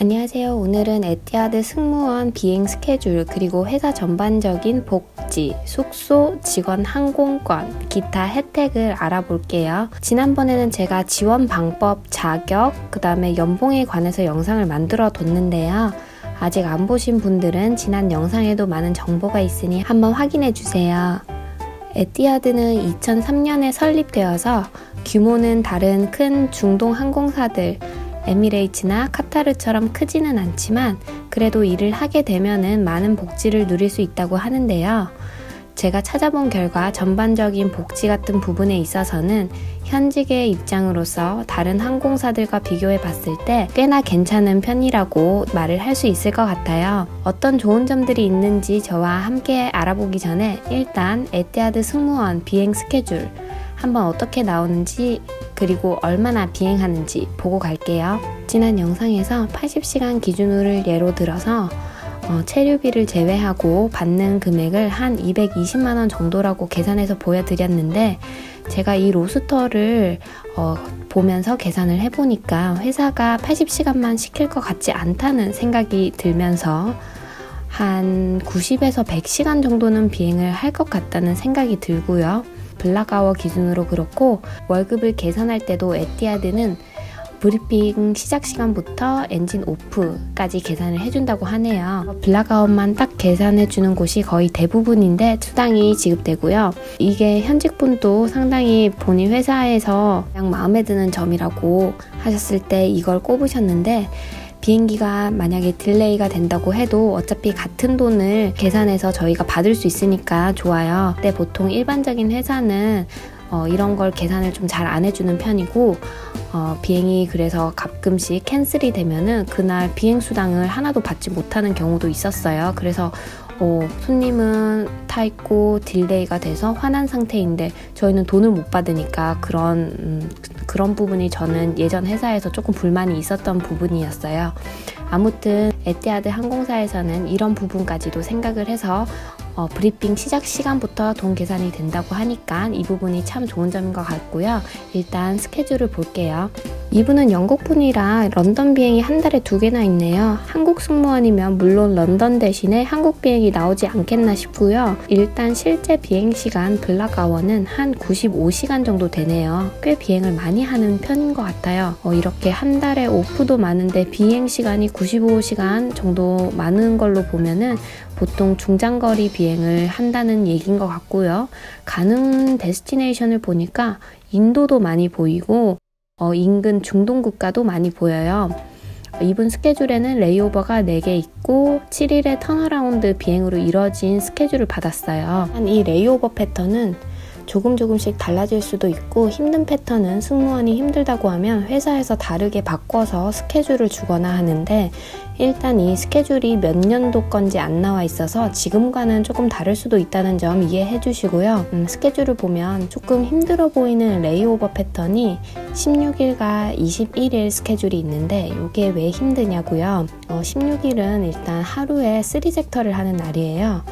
안녕하세요. 오늘은 에티하드 승무원 비행 스케줄 그리고 회사 전반적인 복지, 숙소, 직원 항공권, 기타 혜택을 알아볼게요. 지난번에는 제가 지원 방법, 자격, 그 다음에 연봉에 관해서 영상을 만들어 뒀는데요. 아직 안 보신 분들은 지난 영상에도 많은 정보가 있으니 한번 확인해 주세요. 에티하드는 2003년에 설립되어서 규모는 다른 큰 중동 항공사들 에미레이츠나 카타르처럼 크지는 않지만 그래도 일을 하게 되면은 많은 복지를 누릴 수 있다고 하는데요. 제가 찾아본 결과 전반적인 복지 같은 부분에 있어서는 현직의 입장으로서 다른 항공사들과 비교해 봤을 때 꽤나 괜찮은 편이라고 말을 할 수 있을 것 같아요. 어떤 좋은 점들이 있는지 저와 함께 알아보기 전에 일단 에티하드 승무원 비행 스케줄 한번 어떻게 나오는지 그리고 얼마나 비행하는지 보고 갈게요. 지난 영상에서 80시간 기준으로를 예로 들어서 체류비를 제외하고 받는 금액을 한 220만원 정도라고 계산해서 보여드렸는데 제가 이 로스터를 보면서 계산을 해보니까 회사가 80시간만 시킬 것 같지 않다는 생각이 들면서 한 90에서 100시간 정도는 비행을 할 것 같다는 생각이 들고요. 블락아워 기준으로 그렇고 월급을 계산할 때도 에티하드는 브리핑 시작 시간부터 엔진 오프까지 계산을 해준다고 하네요. 블락아워만 딱 계산해주는 곳이 거의 대부분인데 수당이 지급되고요. 이게 현직분도 상당히 본인 회사에서 그냥 마음에 드는 점이라고 하셨을 때 이걸 꼽으셨는데 비행기가 만약에 딜레이가 된다고 해도 어차피 같은 돈을 계산해서 저희가 받을 수 있으니까 좋아요. 근데 보통 일반적인 회사는 이런 걸 계산을 좀 잘 안 해주는 편이고 비행이 그래서 가끔씩 캔슬이 되면은 그날 비행 수당을 하나도 받지 못하는 경우도 있었어요. 그래서 손님은 타 있고 딜레이가 돼서 화난 상태인데 저희는 돈을 못 받으니까 그런 부분이 저는 예전 회사에서 조금 불만이 있었던 부분이었어요. 아무튼 에티하드 항공사에서는 이런 부분까지도 생각을 해서 브리핑 시작 시간부터 돈 계산이 된다고 하니까 이 부분이 참 좋은 점인 것 같고요. 일단 스케줄을 볼게요. 이분은 영국분이라 런던 비행이 한 달에 2개나 있네요. 한국 승무원이면 물론 런던 대신에 한국 비행이 나오지 않겠나 싶고요. 일단 실제 비행시간 블락아워는 한 95시간 정도 되네요. 꽤 비행을 많이 하는 편인 것 같아요. 이렇게 한 달에 오프도 많은데 비행시간이 95시간 정도 많은 걸로 보면은 보통 중장거리 비행을 한다는 얘기인 것 같고요. 가는 데스티네이션을 보니까 인도도 많이 보이고 인근 중동 국가도 많이 보여요. 이분 스케줄에는 레이오버가 4개 있고 7일의 턴어라운드 비행으로 이뤄진 스케줄을 받았어요. 이 레이오버 패턴은 조금씩 달라질 수도 있고 힘든 패턴은 승무원이 힘들다고 하면 회사에서 다르게 바꿔서 스케줄을 주거나 하는데 일단 이 스케줄이 몇 년도 건지 안 나와 있어서 지금과는 조금 다를 수도 있다는 점 이해해 주시고요. 스케줄을 보면 조금 힘들어 보이는 레이오버 패턴이 16일과 21일 스케줄이 있는데 이게 왜 힘드냐고요. 16일은 일단 하루에 3섹터를 하는 날이에요.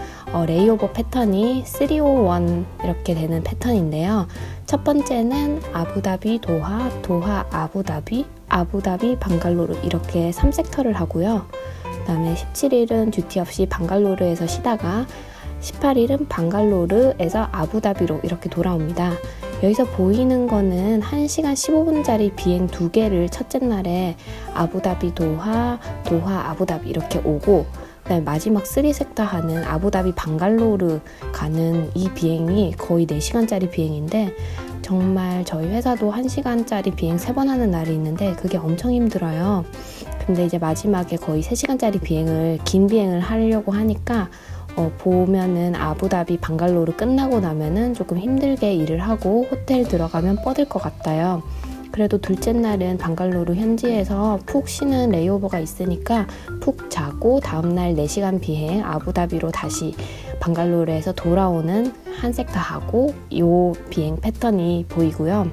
레이오버 패턴이 301 이렇게 되는 패턴인데요. 첫 번째는 아부다비 도하, 도하 아부다비, 아부다비 방갈로르 이렇게 3섹터를 하고요. 그 다음에 17일은 듀티 없이 방갈로르에서 쉬다가 18일은 방갈로르에서 아부다비로 이렇게 돌아옵니다. 여기서 보이는 거는 1시간 15분짜리 비행 2개를 첫째 날에 아부다비 도하, 도하 아부다비 이렇게 오고 그다음에 마지막 3섹터 하는 아부다비 방갈로르 가는 이 비행이 거의 4시간짜리 비행인데 정말 저희 회사도 1시간짜리 비행 3번 하는 날이 있는데 그게 엄청 힘들어요. 근데 이제 마지막에 거의 3시간짜리 비행을 긴 비행을 하려고 하니까 보면은 아부다비 방갈로르 끝나고 나면은 조금 힘들게 일을 하고 호텔 들어가면 뻗을 것 같아요. 그래도 둘째 날은 방갈로르 현지에서 푹 쉬는 레이오버가 있으니까 푹 자고 다음날 4시간 비행 아부다비로 다시 방갈로르에서 돌아오는 한 섹터 하고 이 비행 패턴이 보이고요.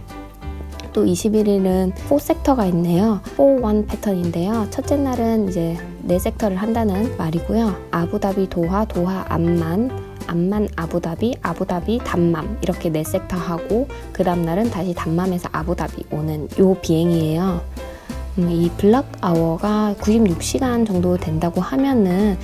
또 21일은 4섹터가 있네요. 4-1 패턴인데요. 첫째 날은 이제 4섹터를 한다는 말이고요. 아부다비 도하, 도하 암만, 암만 아부다비, 아부다비 담맘 이렇게 4섹터 하고 그 다음 날은 다시 담맘에서 아부다비 오는 요 비행이에요. 이 블락 아워가 96시간 정도 된다고 하면은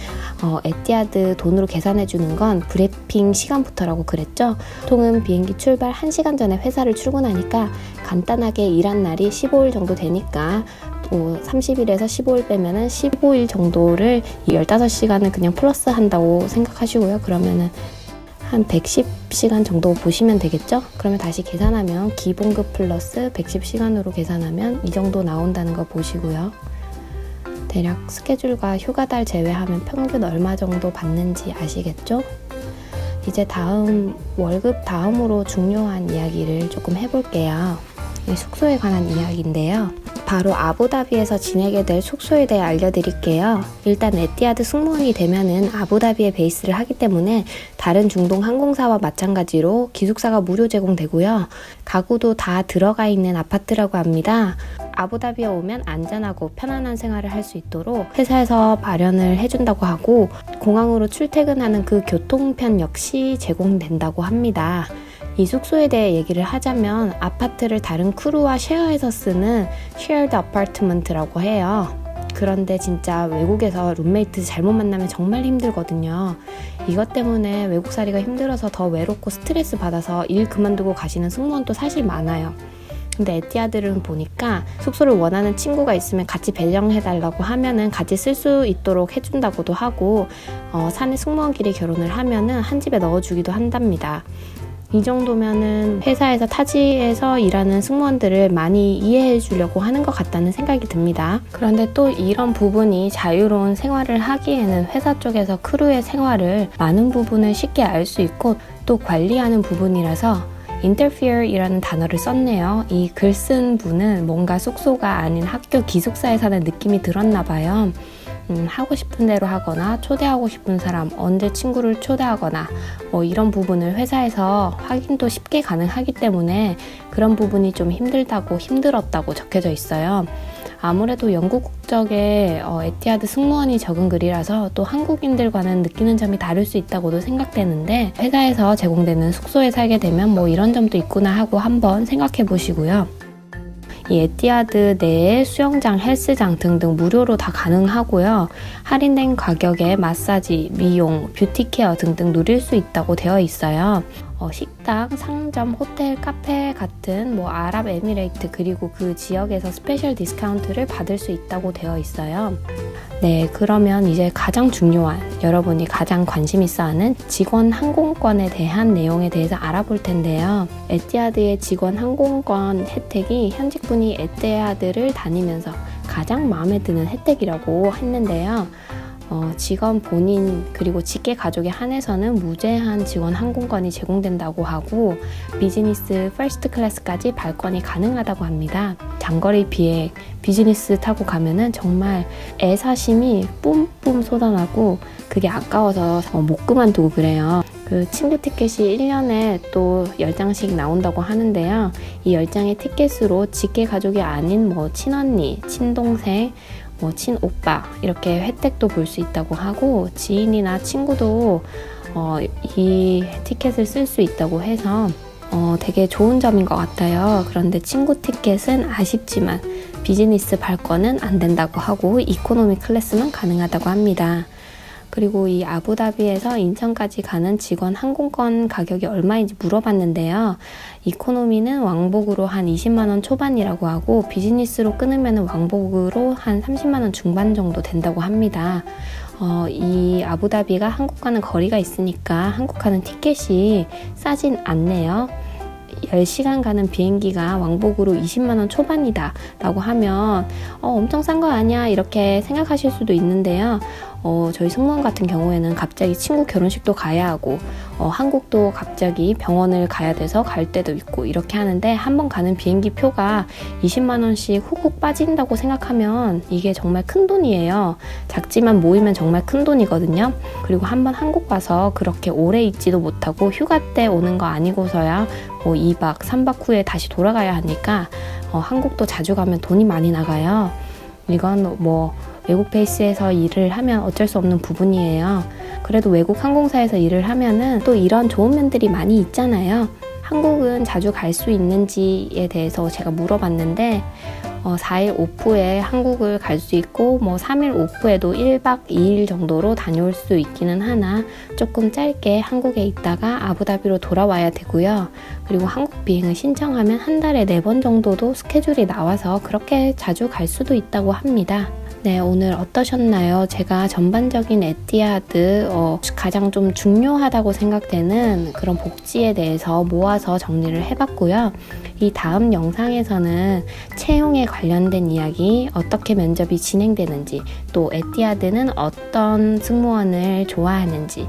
에티하드 돈으로 계산해 주는 건 브리핑 시간부터라고 그랬죠. 보통은 비행기 출발 1시간 전에 회사를 출근하니까 간단하게 일한 날이 15일 정도 되니까 30일에서 15일 빼면은 15일 정도를 이 15시간을 그냥 플러스 한다고 생각하시고요. 그러면은 한 110시간 정도 보시면 되겠죠? 그러면 다시 계산하면 기본급 플러스 110시간으로 계산하면 이 정도 나온다는 거 보시고요. 대략 스케줄과 휴가달 제외하면 평균 얼마 정도 받는지 아시겠죠? 이제 다음 월급 다음으로 중요한 이야기를 조금 해볼게요. 숙소에 관한 이야기인데요. 바로 아부다비에서 지내게 될 숙소에 대해 알려드릴게요. 일단 에티하드 승무원이 되면은 아부다비에 베이스를 하기 때문에 다른 중동 항공사와 마찬가지로 기숙사가 무료 제공되고요. 가구도 다 들어가 있는 아파트라고 합니다. 아부다비에 오면 안전하고 편안한 생활을 할 수 있도록 회사에서 마련을 해준다고 하고 공항으로 출퇴근하는 그 교통편 역시 제공된다고 합니다. 이 숙소에 대해 얘기를 하자면 아파트를 다른 크루와 쉐어해서 쓰는 shared apartment라고 해요. 그런데 진짜 외국에서 룸메이트 잘못 만나면 정말 힘들거든요. 이것 때문에 외국살이가 힘들어서 더 외롭고 스트레스 받아서 일 그만두고 가시는 승무원도 사실 많아요. 근데 에티하드를 보니까 숙소를 원하는 친구가 있으면 같이 배정해달라고 하면은 같이 쓸 수 있도록 해준다고도 하고 사내 승무원끼리 결혼을 하면은 한 집에 넣어주기도 한답니다. 이 정도면은 회사에서 타지에서 일하는 승무원들을 많이 이해해 주려고 하는 것 같다는 생각이 듭니다. 그런데 또 이런 부분이 자유로운 생활을 하기에는 회사 쪽에서 크루의 생활을 많은 부분을 쉽게 알 수 있고 또 관리하는 부분이라서 interfere이라는 단어를 썼네요. 이 글 쓴 분은 뭔가 숙소가 아닌 학교 기숙사에 사는 느낌이 들었나 봐요. 하고 싶은 대로 하거나 초대하고 싶은 사람, 언제 친구를 초대하거나 이런 부분을 회사에서 확인도 쉽게 가능하기 때문에 그런 부분이 좀 힘들었다고 적혀져 있어요. 아무래도 영국 국적의 에티하드 승무원이 적은 글이라서 또 한국인들과는 느끼는 점이 다를 수 있다고도 생각되는데 회사에서 제공되는 숙소에 살게 되면 이런 점도 있구나 하고 한번 생각해 보시고요. 이 에티하드 내에 수영장, 헬스장 등등 무료로 다 가능하고요. 할인된 가격에 마사지, 미용, 뷰티케어 등등 누릴 수 있다고 되어 있어요. 식당, 상점, 호텔, 카페 같은 아랍에미레이트 그리고 그 지역에서 스페셜 디스카운트를 받을 수 있다고 되어 있어요. 네, 그러면 이제 가장 중요한 여러분이 가장 관심 있어 하는 직원 항공권에 대한 내용에 대해서 알아볼 텐데요. 에티하드의 직원 항공권 혜택이 현직분이 에티하드를 다니면서 가장 마음에 드는 혜택이라고 했는데요. 직원 본인 그리고 직계 가족에 한해서는 무제한 직원 항공권이 제공된다고 하고 비즈니스 퍼스트 클래스까지 발권이 가능하다고 합니다. 장거리 비행 비즈니스 타고 가면은 정말 애사심이 뿜뿜 쏟아나고 그게 아까워서 못 그만두고 그래요. 그 친구 티켓이 1년에 또 10장씩 나온다고 하는데요. 이 10장의 티켓으로 직계 가족이 아닌 친언니, 친동생, 친오빠 이렇게 혜택도 볼 수 있다고 하고 지인이나 친구도 이 티켓을 쓸 수 있다고 해서 되게 좋은 점인 것 같아요. 그런데 친구 티켓은 아쉽지만 비즈니스 발권은 안 된다고 하고 이코노미 클래스만 가능하다고 합니다. 그리고 이 아부다비에서 인천까지 가는 직원 항공권 가격이 얼마인지 물어봤는데요. 이코노미는 왕복으로 한 20만원 초반이라고 하고 비즈니스로 끊으면 왕복으로 한 30만원 중반 정도 된다고 합니다. 이 아부다비가 한국과는 거리가 있으니까 한국과는 티켓이 싸진 않네요. 10시간 가는 비행기가 왕복으로 20만원 초반이다 라고 하면 엄청 싼 거 아니야 이렇게 생각하실 수도 있는데요. 저희 승무원 같은 경우에는 갑자기 친구 결혼식도 가야 하고 한국도 갑자기 병원을 가야 돼서 갈 때도 있고 이렇게 하는데 한 번 가는 비행기 표가 20만원씩 훅훅 빠진다고 생각하면 이게 정말 큰 돈이에요. 작지만 모이면 정말 큰 돈이거든요. 그리고 한 번 한국 가서 그렇게 오래 있지도 못하고 휴가 때 오는 거 아니고서야 2박 3박 후에 다시 돌아가야 하니까 한국도 자주 가면 돈이 많이 나가요. 이건 외국 베이스에서 일을 하면 어쩔 수 없는 부분이에요. 그래도 외국 항공사에서 일을 하면은 또 이런 좋은 면들이 많이 있잖아요. 한국은 자주 갈 수 있는지에 대해서 제가 물어봤는데 4일 오프에 한국을 갈 수 있고 3일 오프에도 1박 2일 정도로 다녀올 수 있기는 하나 조금 짧게 한국에 있다가 아부다비로 돌아와야 되고요. 그리고 한국 비행을 신청하면 한 달에 4번 정도도 스케줄이 나와서 그렇게 자주 갈 수도 있다고 합니다. 네, 오늘 어떠셨나요? 제가 전반적인 에티하드 가장 좀 중요하다고 생각되는 그런 복지에 대해서 모아서 정리를 해봤고요. 이 다음 영상에서는 채용에 관련된 이야기, 어떻게 면접이 진행되는지, 또 에티하드는 어떤 승무원을 좋아하는지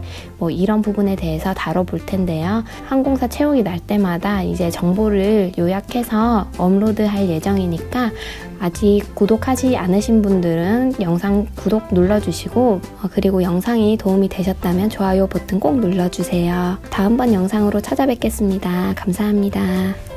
이런 부분에 대해서 다뤄볼 텐데요. 항공사 채용이 날 때마다 이제 정보를 요약해서 업로드할 예정이니까 아직 구독하지 않으신 분들은 영상 구독 눌러주시고 그리고 영상이 도움이 되셨다면 좋아요 버튼 꼭 눌러주세요. 다음번 영상으로 찾아뵙겠습니다. 감사합니다.